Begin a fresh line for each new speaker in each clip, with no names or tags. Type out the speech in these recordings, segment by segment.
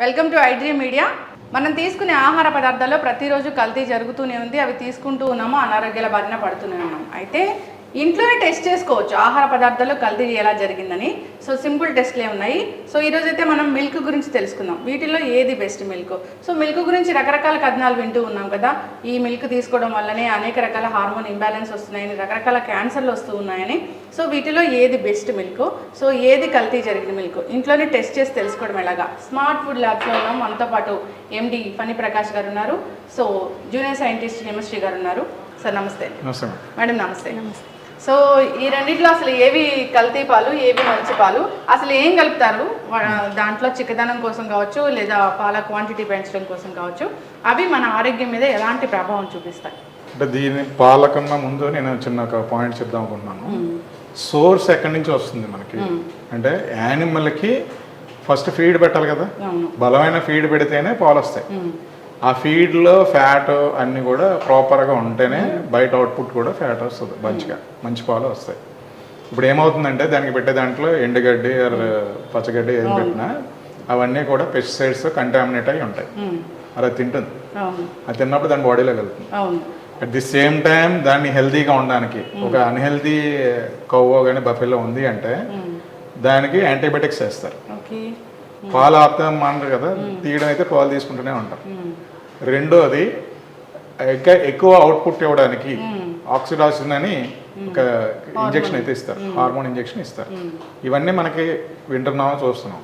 Welcome to iDream media. మనం తీసుకునే ఆహార పదార్థాల్లో ప్రతిరోజు కల్తీ జరుగుతూనే ఉంది. అవి తీసుకుంటూ ఉన్నాము, అనారోగ్యాల బారిన పడుతూనే ఉన్నాం. అయితే ఇంట్లోనే టెస్ట్ చేసుకోవచ్చు ఆహార పదార్థాల్లో కల్తీ ఎలా జరిగిందని. సో సింపుల్ టెస్ట్లే ఉన్నాయి. సో ఈరోజు అయితే మనం మిల్క్ గురించి తెలుసుకుందాం. వీటిల్లో ఏది బెస్ట్ మిల్క్. సో మిల్క్ గురించి రకరకాల కథనాలు వింటూ ఉన్నాం కదా. ఈ మిల్క్ తీసుకోవడం వల్లనే అనేక రకాల హార్మోన్ ఇంబ్యాలెన్స్ వస్తున్నాయని, రకరకాల క్యాన్సర్లు వస్తూ ఉన్నాయని. సో వీటిలో ఏది బెస్ట్ మిల్క్, సో ఏది కల్తీ జరిగిన మిల్క్ ఇంట్లోనే టెస్ట్ చేసి తెలుసుకోవడం ఎలాగా. స్మార్ట్ ఫుడ్ ల్యాబ్స్లో ఉన్నాం. మనతో పాటు ఎండి ఫణి ప్రకాష్ గారు ఉన్నారు. సో జూనియర్ సైంటిస్ట్ హిమశ్రీ గారు ఉన్నారు. సార్ నమస్తే. మేడం నమస్తే. సో ఈ రెండిట్లో అసలు ఏవి కల్తీ పాలు, ఏవి మంచి పాలు, అసలు ఏం కలుపుతారు దాంట్లో? చిక్కదనం కోసం కావచ్చు, లేదా పాల క్వాంటిటీ పెంచడం కోసం కావచ్చు, అవి మన ఆరోగ్యం మీద ఎలాంటి ప్రభావం చూపిస్తాయి?
అంటే దీని పాల కన్నా ముందు నేను చిన్న ఒక పాయింట్ చెప్దాం అనుకుంటున్నాను. సోర్స్ ఎక్కడి నుంచి వస్తుంది మనకి అంటే యానిమల్కి ఫస్ట్ ఫీడ్ పెట్టాలి కదా. బలమైన ఫీడ్ పెడితేనే పాలు వస్తాయి. ఆ ఫీడ్లో ఫ్యాట్ అన్నీ కూడా ప్రాపర్గా ఉంటేనే బయట అవుట్పుట్ కూడా ఫ్యాట్ వస్తుంది, మంచి పాలు వస్తాయి. ఇప్పుడు ఏమవుతుందంటే దానికి పెట్టే దాంట్లో ఎండుగడ్డి పచ్చగడ్డి ఏం పెట్టినా అవన్నీ కూడా పెస్టిసైడ్స్ కంటామినేట్ అయి ఉంటాయి. అది తింటుంది. అది తిన్నప్పుడు దాని బాడీలోకి వెళ్తుంది. అట్ ది సేమ్ టైం దాన్ని హెల్తీగా ఉండడానికి ఒక అన్హెల్తీ కవ్వో కానీ బఫెలో ఉంది అంటే దానికి యాంటీబయాటిక్స్ వేస్తారు. పాలు ఆపుతాం అంటారు కదా, తీయడం అయితే పాలు తీసుకుంటూనే ఉంటారు. రెండోది ఎక్కువ అవుట్పుట్ ఇవ్వడానికి ఆక్సిడాసిన్ అని ఒక ఇంజెక్షన్ అయితే ఇస్తారు, హార్మోన్ ఇంజెక్షన్ ఇస్తారు. ఇవన్నీ మనకి వింటున్నామో చూస్తున్నాం.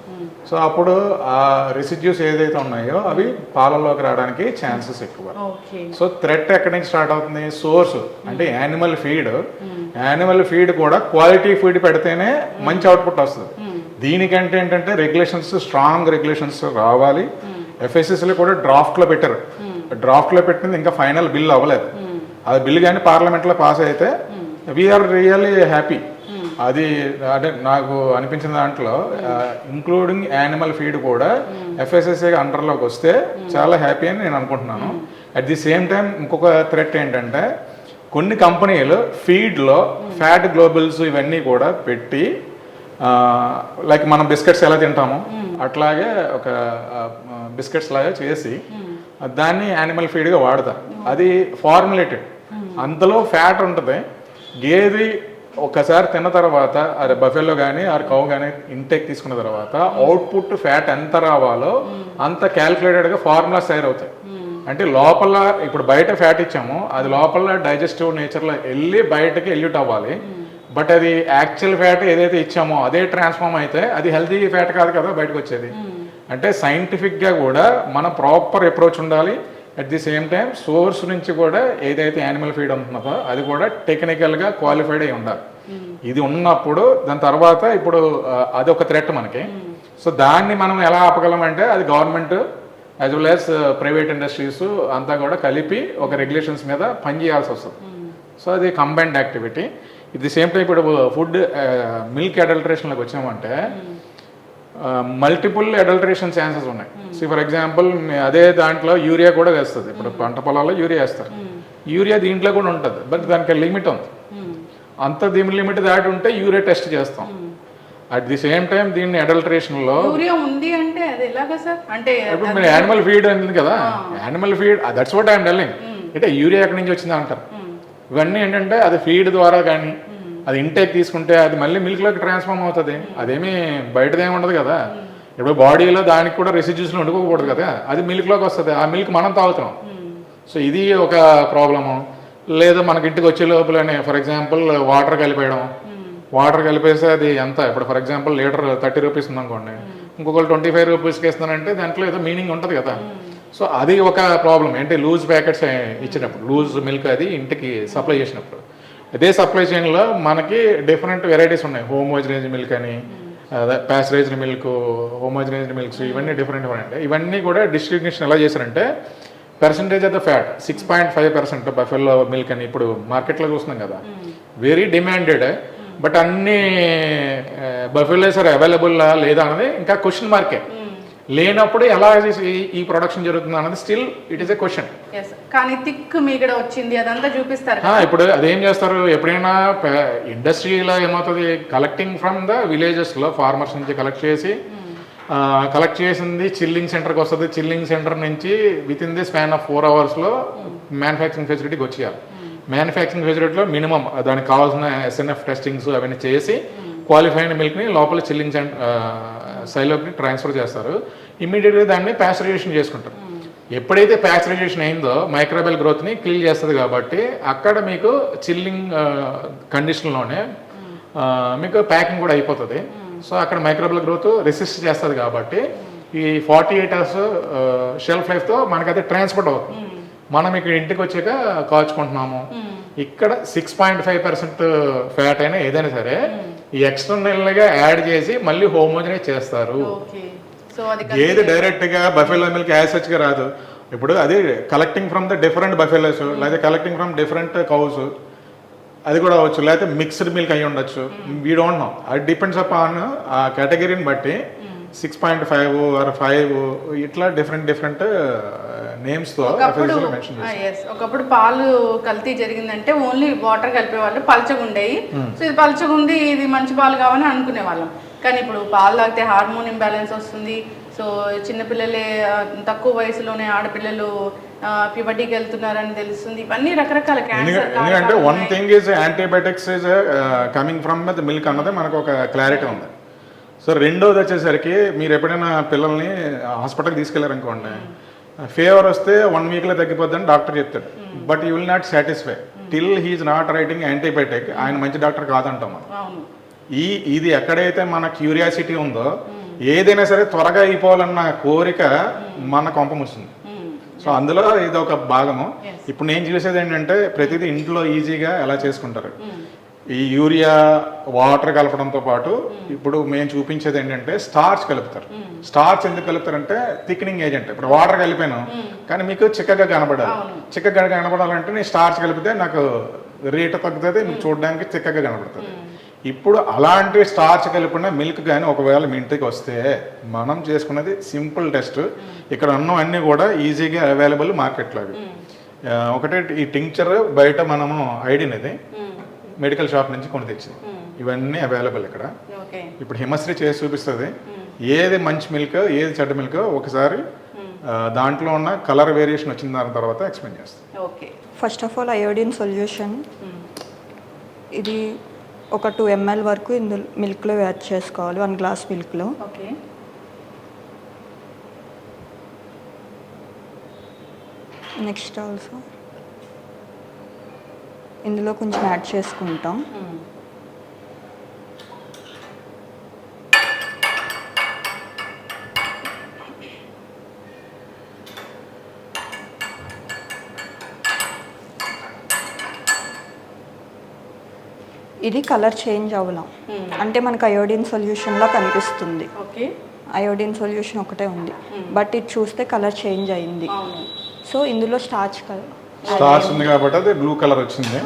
సో అప్పుడు ఆ రెసిడ్యూస్ ఏదైతే ఉన్నాయో అవి పాలల్లోకి రావడానికి ఛాన్సెస్ ఎక్కువ. సో థ్రెట్ ఎక్కడి నుంచి స్టార్ట్ అవుతుంది? సోర్స్ అంటే యానిమల్ ఫీడ్. యానిమల్ ఫీడ్ కూడా క్వాలిటీ ఫీడ్ పెడితేనే మంచి అవుట్పుట్ వస్తుంది. దీనికంటే ఏంటంటే రెగ్యులేషన్స్, స్ట్రాంగ్ రెగ్యులేషన్స్ రావాలి. ఎఫ్ఎస్ఎస్లో కూడా డ్రాఫ్ట్లో పెట్టారు. డ్రాఫ్ట్లో పెట్టింది ఇంకా ఫైనల్ బిల్ అవ్వలేదు. అది బిల్ కానీ పార్లమెంట్లో పాస్ అయితే వీఆర్ రియల్లీ హ్యాపీ. అది అంటే నాకు అనిపించిన దాంట్లో ఇంక్లూడింగ్ యానిమల్ ఫీడ్ కూడా ఎఫ్ఎస్ఎస్ఏ అండర్లోకి వస్తే చాలా హ్యాపీ అని నేను అనుకుంటున్నాను. అట్ ది సేమ్ టైం ఇంకొక థ్రెట్ ఏంటంటే కొన్ని కంపెనీలు ఫీడ్లో ఫ్యాట్ గ్లోబుల్స్ ఇవన్నీ కూడా పెట్టి లైక్ మనం బిస్కెట్స్ ఎలా తింటామో అట్లాగే ఒక బిస్కెట్స్ లాగా చేసి దాన్ని యానిమల్ ఫీడ్గా వాడతారు. అది ఫార్ములేటెడ్, అంతలో ఫ్యాట్ ఉంటుంది. గేది ఒకసారి తిన్న తర్వాత అది బఫెల్లో కానీ ఆ కౌ కానీ ఇంటేక్ తీసుకున్న తర్వాత అవుట్పుట్ ఫ్యాట్ ఎంత రావాలో అంత క్యాల్కులేటెడ్గా ఫార్ములాస్ తయారవుతాయి. అంటే లోపల ఇప్పుడు బయట ఫ్యాట్ ఇచ్చాము, అది లోపల డైజెస్టివ్ నేచర్లో వెళ్ళి బయటకి ఎల్యూట్ అవ్వాలి. బట్ అది యాక్చువల్ ఫ్యాట్ ఏదైతే ఇచ్చామో అదే ట్రాన్స్ఫార్మ్ అయితే అది హెల్తీ ఫ్యాట్ కాదు కదా బయటకు వచ్చేది. అంటే సైంటిఫిక్గా కూడా మన ప్రాపర్ అప్రోచ్ ఉండాలి. At the same time source నుంచి కూడా ఏదైతే యానిమల్ ఫీడ్ ఉంటుందో అది కూడా టెక్నికల్గా క్వాలిఫైడ్ అయి ఉండాలి. ఇది ఉన్నప్పుడు దాని తర్వాత ఇప్పుడు అదొక థ్రెట్ మనకి. సో దాన్ని మనం ఎలా ఆపగలం అంటే అది government as well as private industries అంతా కూడా కలిపి ఒక రెగ్యులేషన్స్ మీద పనిచేయాల్సి వస్తుంది. సో అది combined activity. It the same time ఇప్పుడు ఫుడ్ మిల్క్ అడల్టరేషన్లోకి వచ్చామంటే మల్టిపుల్ అడల్టరేషన్ ఛాన్సెస్ ఉన్నాయి. సో ఫర్ ఎగ్జాంపుల్ అదే దాంట్లో యూరియా కూడా వేస్తుంది. ఇప్పుడు పంట పొలాల్లో యూరియా వేస్తారు. యూరియా దీంట్లో కూడా ఉంటుంది, బట్ దానికి లిమిట్ ఉంది. అంత దీని లిమిట్ దాటి ఉంటే యూరియా టెస్ట్ చేస్తాం. అట్ ది సేమ్ టైం దీన్ని అడల్టరేషన్లో
ఉంది అంటే అది ఎలాగా సార్? అంటే
ఇప్పుడు మీరు యానిమల్ ఫీడ్ ఉంది కదా, animal feed that's what I'm telling. అంటే యూరియా ఎక్కడి నుంచి వచ్చిందా అంటారు. ఇవన్నీ ఏంటంటే అది ఫీడ్ ద్వారా కానీ అది ఇంటేక్ తీసుకుంటే అది మళ్ళీ మిల్క్లోకి ట్రాన్స్ఫార్మ్ అవుతుంది. అదేమీ బయటదేమి ఉండదు కదా. ఇప్పుడు బాడీలో దానికి కూడా రెసిడ్యూస్లో వండుకోకూడదు కదా, అది మిల్క్లోకి వస్తుంది. ఆ మిల్క్ మనం తాగుతున్నాం. సో ఇది ఒక ప్రాబ్లము. లేదా మనకి ఇంటికి వచ్చే లోపలనే ఫర్ ఎగ్జాంపుల్ వాటర్ కలిపేయడం. వాటర్ కలిపేస్తే అది ఎంత, ఇప్పుడు ఫర్ ఎగ్జాంపుల్ లీటర్ 30 రూపీస్ ఉందనుకోండి, ఇంకొకరు 25 రూపీస్కి ఇస్తున్నారంటే దాంట్లో ఏదో మీనింగ్ ఉంటుంది కదా. సో అది ఒక ప్రాబ్లం. ఏంటి, లూజ్ ప్యాకెట్స్ ఇచ్చినప్పుడు, లూజ్ మిల్క్ అది ఇంటికి సప్లై చేసినప్పుడు, అదే సప్లై చైన్లో మనకి డిఫరెంట్ వెరైటీస్ ఉన్నాయి. హోమోజనైజ్డ్ మిల్క్ అని, ప్యాస్చరైజ్డ్ మిల్క్, హోమోజనైజ్డ్ మిల్క్స్, ఇవన్నీ డిఫరెంట్. ఇవన్నీ కూడా డిస్ట్రిబ్యూషన్ ఎలా చేశారంటే percentage of the fat 6.5% buffalo milk అని ఇప్పుడు మార్కెట్లో చూస్తున్నాం కదా, వెరీ డిమాండెడ్. బట్ అన్ని బఫెలోస్ ఆర్ అవైలబుల్ లేదా అన్నది ఇంకా క్వశ్చన్ మార్కే. లేనప్పుడు ఎలా ఈ ప్రొడక్షన్ జరుగుతుంది అన్నది still it is a question.
కానీ థిక్ మీగడ వచ్చింది అదంతా చూపిస్తారు.
ఇప్పుడు అదేం చేస్తారు, ఎప్పుడైనా ఇండస్ట్రీలో ఏమవుతుంది, కలెక్టింగ్ ఫ్రమ్ ద విలేజెస్లో ఫార్మర్స్ నుంచి కలెక్ట్ చేసి కలెక్ట్ చేసింది చిల్లింగ్ సెంటర్కి వస్తుంది. చిల్లింగ్ సెంటర్ నుంచి with in the span of 4 అవర్స్లో మ్యానుఫ్యాక్చరింగ్ ఫెసిలిటీకి వచ్చేయాలి. మ్యానుఫ్యాక్చరింగ్ ఫెసిలిటీలో మినిమం దానికి కావాల్సిన SNF టెస్టింగ్స్ అవన్నీ చేసి క్వాలిఫైడ్ మిల్క్ని లోపల చిల్లింగ్ సైలోకి ట్రాన్స్ఫర్ చేస్తారు. ఇమ్మీడియట్గా దాన్ని ప్యాస్చరైజేషన్ చేసుకుంటారు. ఎప్పుడైతే ప్యాస్చరైజేషన్ అయిందో మైక్రోబియల్ గ్రోత్ని కిల్ చేస్తుంది కాబట్టి అక్కడ మీకు చిల్లింగ్ కండిషన్లోనే మీకు ప్యాకింగ్ కూడా అయిపోతుంది. సో అక్కడ మైక్రోబియల్ గ్రోత్ రెసిస్ట్ చేస్తుంది కాబట్టి ఈ 48 అవర్స్ షెల్ఫ్ లైఫ్తో మనకైతే ట్రాన్స్పోర్ట్ అవుతుంది. మనం ఇక్కడ ఇంటికి వచ్చాక కాల్చుకుంటున్నాము. ఇక్కడ 6.5% ఫ్యాట్ అయినా ఏదైనా సరే ఈ ఎక్స్టర్నల్గా యాడ్ చేసి మళ్ళీ హోమోజనైజ్ చేస్తారు. ఏది డైరెక్ట్గా బఫెలో మిల్క్ యాసెచ్గా రాదు. ఇప్పుడు అది collecting from the different buffaloes లేదా కలెక్టింగ్ ఫ్రమ్ డిఫరెంట్ కౌస్ అది కూడా అవ్వచ్చు, లేకపోతే మిక్స్డ్ మిల్క్ అయి ఉండొచ్చు. వీ డోంట్ నో, అది డిపెండ్స్ అపాన్ ఆ కేటగిరీని బట్టి 6.5 or 5 ఇట్లా డిఫరెంట్ నేమ్స్తో మెన్షన్ చేస్తారు.
ఒకప్పుడు పాలు కల్తీ జరిగిందంటే ఓన్లీ వాటర్ కలిపే వాళ్ళు పల్చగా ఉండేవి. సో ఇది పల్చగా ఉంది, ఇది మంచి పాలు కావాలని అనుకునే వాళ్ళం. కానీ ఇప్పుడు పాలు తాగితే హార్మోన్ ఇంబ్యాలెన్స్ వస్తుంది. సో చిన్నపిల్లలే తక్కువ వయసులోనే ఆడపిల్లలు ప్యూబర్టీకి వెళ్తున్నారని తెలుస్తుంది. ఇవన్నీ రకరకాల క్యాన్సర్.
ఎందుకంటే one thing is antibiotics is coming from the milk అన్నది మనకు ఒక క్లారిటీ ఉంది. సో రెండోది వచ్చేసరికి మీరు ఎప్పుడైనా పిల్లల్ని హాస్పిటల్కి తీసుకెళ్లారనుకోండి, ఫీవర్ వస్తే 1 వీక్లో తగ్గిపోద్దని డాక్టర్ చెప్తాడు. But you will not satisfy till he is not writing antibiotic. ఆయన మంచి డాక్టర్ కాదంటాం మనం. ఇది ఎక్కడైతే మన క్యూరియాసిటీ ఉందో ఏదైనా సరే త్వరగా అయిపోవాలన్న కోరిక మన కొంపముస్తుంది. సో అందులో ఇది ఒక భాగము. ఇప్పుడు నేను చూసేది ఏంటంటే ప్రతిదీ ఇంట్లో ఈజీగా ఎలా చేసుకుంటారు. ఈ యూరియా వాటర్ కలపడంతో పాటు ఇప్పుడు మేము చూపించేది ఏంటంటే స్టార్చ్ కలుపుతారు. స్టార్చ్ ఎందుకు కలుపుతారంటే థిక్నింగ్ ఏజెంట్. ఇప్పుడు వాటర్ కలిపాను కానీ మీకు చిక్కగా కనబడాలి. చిక్కగా కనబడాలంటే నేను స్టార్చ్ కలిపితే నాకు రేటు తగ్గుతుంది, మీకు చూడడానికి చిక్కగా కనబడుతుంది. ఇప్పుడు అలాంటి స్టార్చ్ కలిపిన మిల్క్ కానీ ఒకవేళ మీ ఇంటికి వస్తే మనం చేసుకున్నది సింపుల్ టెస్ట్. ఇక్కడ ఉన్నవన్నీ కూడా ఈజీగా అవైలబుల్ మార్కెట్లో. ఒకటే ఈ టింక్చర్ బయట మనము ఐడినది మెడికల్ షాప్ నుంచి కొని తెచ్చింది. ఇవన్నీ అవైలబుల్ ఇక్కడ. ఇప్పుడు హిమశ్రీ చేసి చూపిస్తుంది ఏది మంచి మిల్క్ ఏది చెడ్డ మిల్క్. ఒకసారి దాంట్లో ఉన్న కలర్ వేరియేషన్ వచ్చిన దాని తర్వాత ఎక్స్ప్లెయిన్ చేస్తాను.
First of all iodine solution ఇది ఒక 2 ml వరకు ఇందులో మిల్క్లో యాడ్ చేసుకోవాలి. 1 గ్లాస్ మిల్క్లో. నెక్స్ట్ ఆల్సో ఇందులో కొంచెం యాడ్ చేసుకుంటాం. ఇది కలర్ చేంజ్ అవ్వలం అంటే మనకు అయోడిన్ సొల్యూషన్లా కనిపిస్తుంది. అయోడిన్ సొల్యూషన్ ఒకటే ఉంది, బట్ ఇది చూస్తే కలర్ చేంజ్ అయింది. సో ఇందులో స్టార్చ్
ఉంది కాబట్టి అది బ్లూ కలర్ వచ్చింది.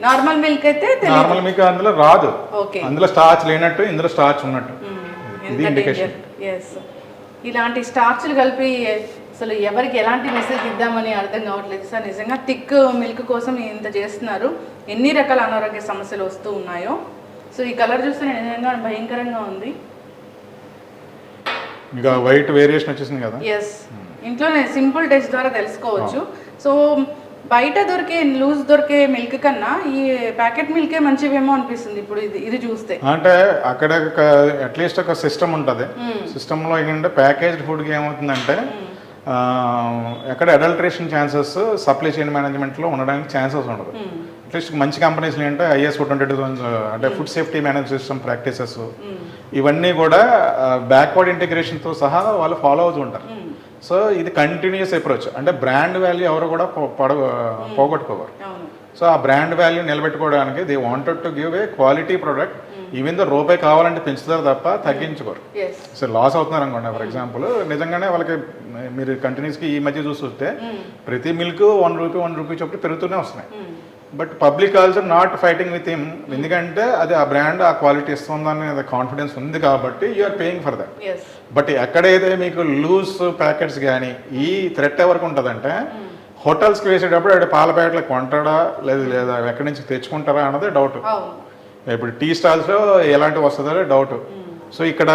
నార్మల్ మిల్క్ అయితే
నార్మల్ మిల్క్ అందులో రాదు. అందులో స్టార్చ్ లేనట్టు ఇందులో స్టార్చ్ ఉన్నట్టు ఇది ఇండికేషన్.
ఇలాంటి స్టార్చ్లు కలిపి అసలు ఎవరికి ఎలాంటి మెసేజ్ ఇద్దామని అర్థం కావట్లేదు సార్. నిజంగా థిక్ మిల్క్ కోసం ఇంత చేస్తున్నారు. ఎన్ని రకాల అనారోగ్య సమస్యలు వస్తూ ఉన్నాయో. సో ఈ కలర్ చూస్తే నిజంగా భయంకరంగా ఉంది.
ఇంకా వైట్ వేరియేషన్ వచ్చేసింది కదా.
ఎస్, ఇంట్లోనే సింపుల్ టెస్ట్ ద్వారా తెలుసుకోవచ్చు. సో బయట దొరికే మిల్క్ కన్నా ఈ ప్యాకెట్ మిల్కే మంచివేమో అనిపిస్తుంది ఇప్పుడు ఇది చూస్తే.
అంటే అక్కడ అట్లీస్ట్ ఒక సిస్టమ్ ఉంటుంది. సిస్టంలో ఏంటంటే ప్యాకేజ్డ్ ఫుడ్కి ఏమవుతుందంటే ఎక్కడ అడల్ట్రేషన్ ఛాన్సెస్ సప్లై చైన్ మేనేజ్మెంట్లో ఉండడానికి ఛాన్సెస్ ఉండదు. అట్లీస్ట్ మంచి కంపెనీస్లో ఏంటంటే ISO 22000 అంటే food safety manage system practices ఇవన్నీ కూడా బ్యాక్వర్డ్ ఇంటిగ్రేషన్తో సహా వాళ్ళు ఫాలో అవుతుంటారు. సో ఇది కంటిన్యూస్ అప్రోచ్. అంటే బ్రాండ్ వాల్యూ ఎవరు కూడా పోగొట్టుకోవారు. సో ఆ బ్రాండ్ వాల్యూ నిలబెట్టుకోవడానికి they wanted to give a quality product. Even though రూపాయి కావాలంటే పెంచుతారు తప్ప తగ్గించుకోరు. సో లాస్ అవుతున్నారు అనుకోండి ఫర్ ఎగ్జాంపుల్. నిజంగానే వాళ్ళకి మీరు కంటిన్యూస్గా ఈ మధ్య చూస్తే ప్రతి మిల్క్ 1 రూపీ చొప్పున పెరుగుతూనే వస్తున్నాయి. But public also not fighting with him. ఎందుకంటే అది ఆ బ్రాండ్ ఆ క్వాలిటీ ఇస్తుందని కాన్ఫిడెన్స్ ఉంది కాబట్టి you're paying for that. But ఎక్కడైతే మీకు లూజ్ ప్యాకెట్స్ కానీ ఈ థ్రెట్ ఎవరికి ఉంటుందంటే హోటల్స్కి వేసేటప్పుడు అక్కడ పాల ప్యాకెట్లు కొంటాడా లేదా ఎక్కడి నుంచి తెచ్చుకుంటారా అన్నది డౌట్. ఇప్పుడు టీ స్టాల్స్లో ఎలాంటివి వస్తుందో డౌట్. సో ఇక్కడ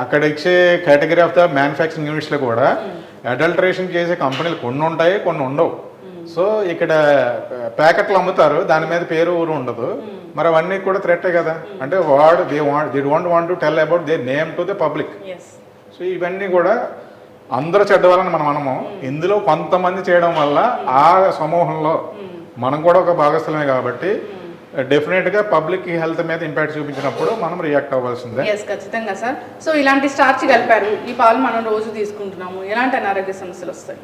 అక్కడ ఇచ్చే కేటగిరీ ఆఫ్ ద మ్యానుఫ్యాక్చరింగ్ యూనిట్స్లో కూడా అడల్టరేషన్ చేసే కంపెనీలు కొన్ని ఉంటాయి, కొన్ని ఉండవు. సో ఇక్కడ ప్యాకెట్లు అమ్ముతారు, దాని మీద పేరు ఊరు ఉండదు. మరి అవన్నీ కూడా థ్రెట్టే కదా. అంటే they don't want to tell about they name to the public. So ఇవన్నీ కూడా అందరూ చెడ్డవాళ్ళని మనము ఇందులో కొంతమంది చేయడం వల్ల ఆ సమూహంలో మనం కూడా ఒక భాగస్థలమే కాబట్టి డెఫినెట్గా పబ్లిక్ హెల్త్ మీద ఇంపాక్ట్ చూపించినప్పుడు మనం రియాక్ట్ అవ్వాల్సిందే.
ఖచ్చితంగా సార్. సో ఇలాంటి స్టార్చ్ కలిపారు, ఈ పాలు మనం రోజు తీసుకుంటున్నాము, ఎలాంటి అనారోగ్య సమస్యలు వస్తాయి?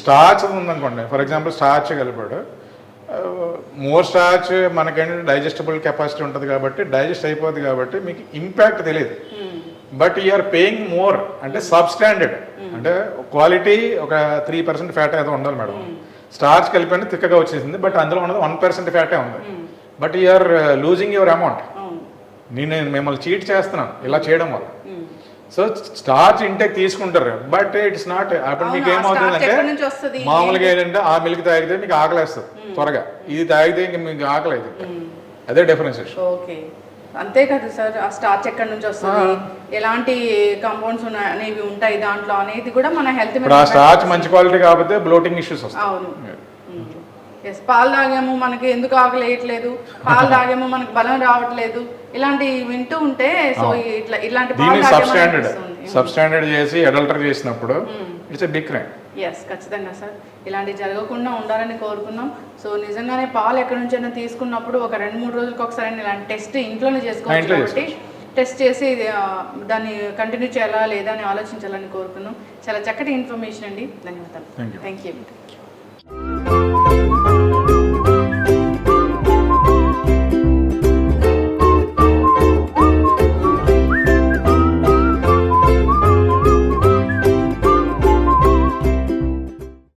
స్టార్చ్ ఉందనుకోండి, ఫర్ ఎగ్జాంపుల్ స్టార్చ్ కలిపాడు, మోర్ స్టార్చ్ మనకేంటంటే డైజెస్టబుల్ కెపాసిటీ ఉంటుంది కాబట్టి డైజెస్ట్ అయిపోద్ది కాబట్టి మీకు ఇంపాక్ట్ తెలియదు. బట్ యూఆర్ పేయింగ్ మోర్ అంటే సబ్ స్టాండర్డ్, అంటే క్వాలిటీ ఒక 3% ఫ్యాట్ ఏదో ఉండాలి మేడం. స్టార్చ్ కలిపి తిక్కగా వచ్చేసింది, బట్ అందులో ఉన్నది 1% ఫ్యాటే ఉంది. But you're losing your amount. నేను మిమ్మల్ని చీట్ చేస్తున్నాను ఇలా చేయడం వల్ల. సో స్టార్చ్ ఇంటేక్ తీసుకుంటారు, బట్ ఇట్స్ నాట్. అప్పుడు మీకు ఏమవుతుందంటే మామూలుగా ఏంటంటే ఆ మిల్క్ తాగితే మీకు ఆకలేస్తుంది త్వరగా, ఇది తాగితే ఇంక మీకు ఆకలేదు. అదే డిఫరెన్షియేషన్.
ఓకే, అంతే కదా సార్. ఆ స్టార్చ్ ఎక్కడి నుంచి వస్తుంది, ఎలాంటి కాంపౌండ్స్ అనేవి ఉంటాయి దాంట్లో అనేది కూడా మన హెల్త్ మీద.
ఆ స్టార్చ్ మంచి క్వాలిటీ కాకపోతే బ్లోటింగ్ ఇష్యూస్ వస్తాయి.
అవును. పాలు తాగేమో మనకి ఎందుకు ఆకలేయట్లేదు, పాలు తాగేమో మనకి బలం రావట్లేదు, ఇలాంటి వింటూ ఉంటే సో ఇట్లాంటి
సబ్ స్టాండర్డ్ చేసి అడల్టర్ చేసినప్పుడు ఇట్స్ ఎ బిగ్ క్రైమ్.
ఖచ్చితంగా సార్. ఇలాంటివి జరగకుండా ఉండాలని కోరుకున్నాం. సో నిజంగానే పాలు ఎక్కడి నుంచైనా తీసుకున్నప్పుడు ఒక 2-3 రోజులకు ఒకసారి ఇలాంటి టెస్ట్ ఇంట్లోనే చేసుకోవచ్చు కాబట్టి టెస్ట్ చేసి దాన్ని కంటిన్యూ చేయాలా లేదా అని ఆలోచించాలని కోరుకున్నాం. చాలా చక్కటి ఇన్ఫర్మేషన్ అండి, ధన్యవాదాలు.
Thank you.